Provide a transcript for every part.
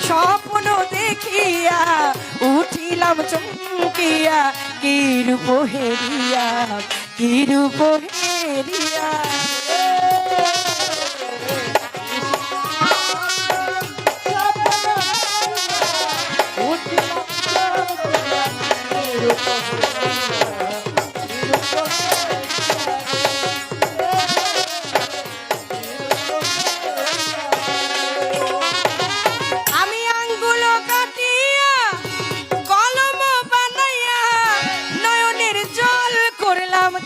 স্বপ্ন দেখিয়া উঠিলাম চমকিয়া, কি রূপ হেরিয়া, কি রূপ হেরিয়া।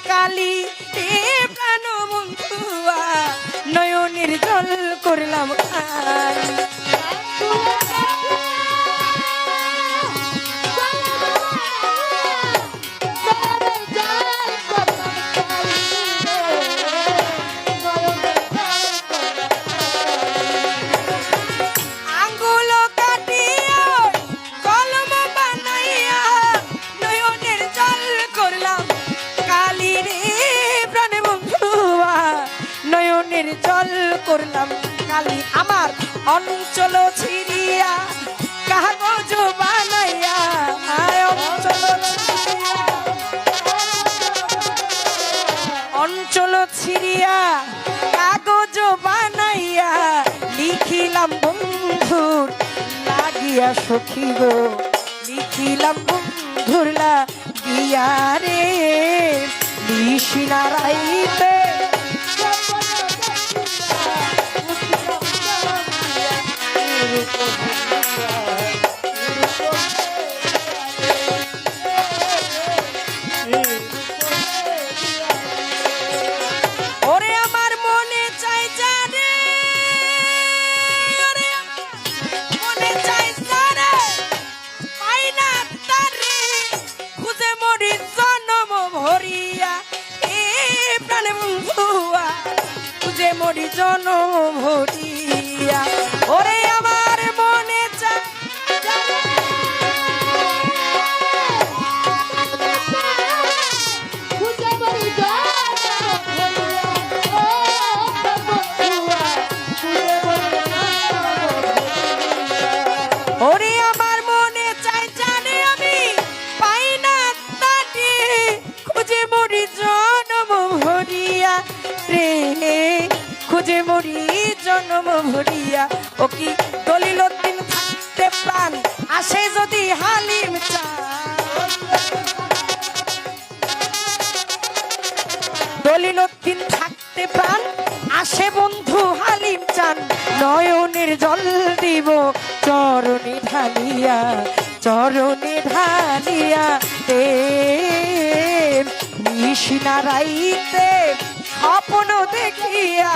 কালি এ প্রাণ বন্ধুয়া, নয়নের জল করলাম কালি। জল করলাম কালি, আমার অঞ্চল ছিড়িয়া কাগজ বানাইয়া, অঞ্চল ছিড়িয়া কাগজ বানাইয়া, লিখিলাম বন্ধুর লাগিয়া সখী গো, লিখিলাম বন্ধুর লাগিয়া রে, নিশিনারাইতে মরি জনম ভরিয়া, ওরে আমার মনে চায় ওরে আমার মনে চাই জানে আমি পাই না তাকে, খুঁজে মরি জনম ভরিয়া রে, খুঁজে মরি জন্ম ভরিয়া। ও কি দলিল দিন থাকতে প্রাণ আসে যদি হালিম চান, দলিল দিন থাকতে প্রাণ আসে বন্ধু হালিম চান, নয়নের জল দিব চরণে ঢালিয়া, চরণে ঢালিয়া তে নিশিনারাইতে স্বপ্ন দেখিয়া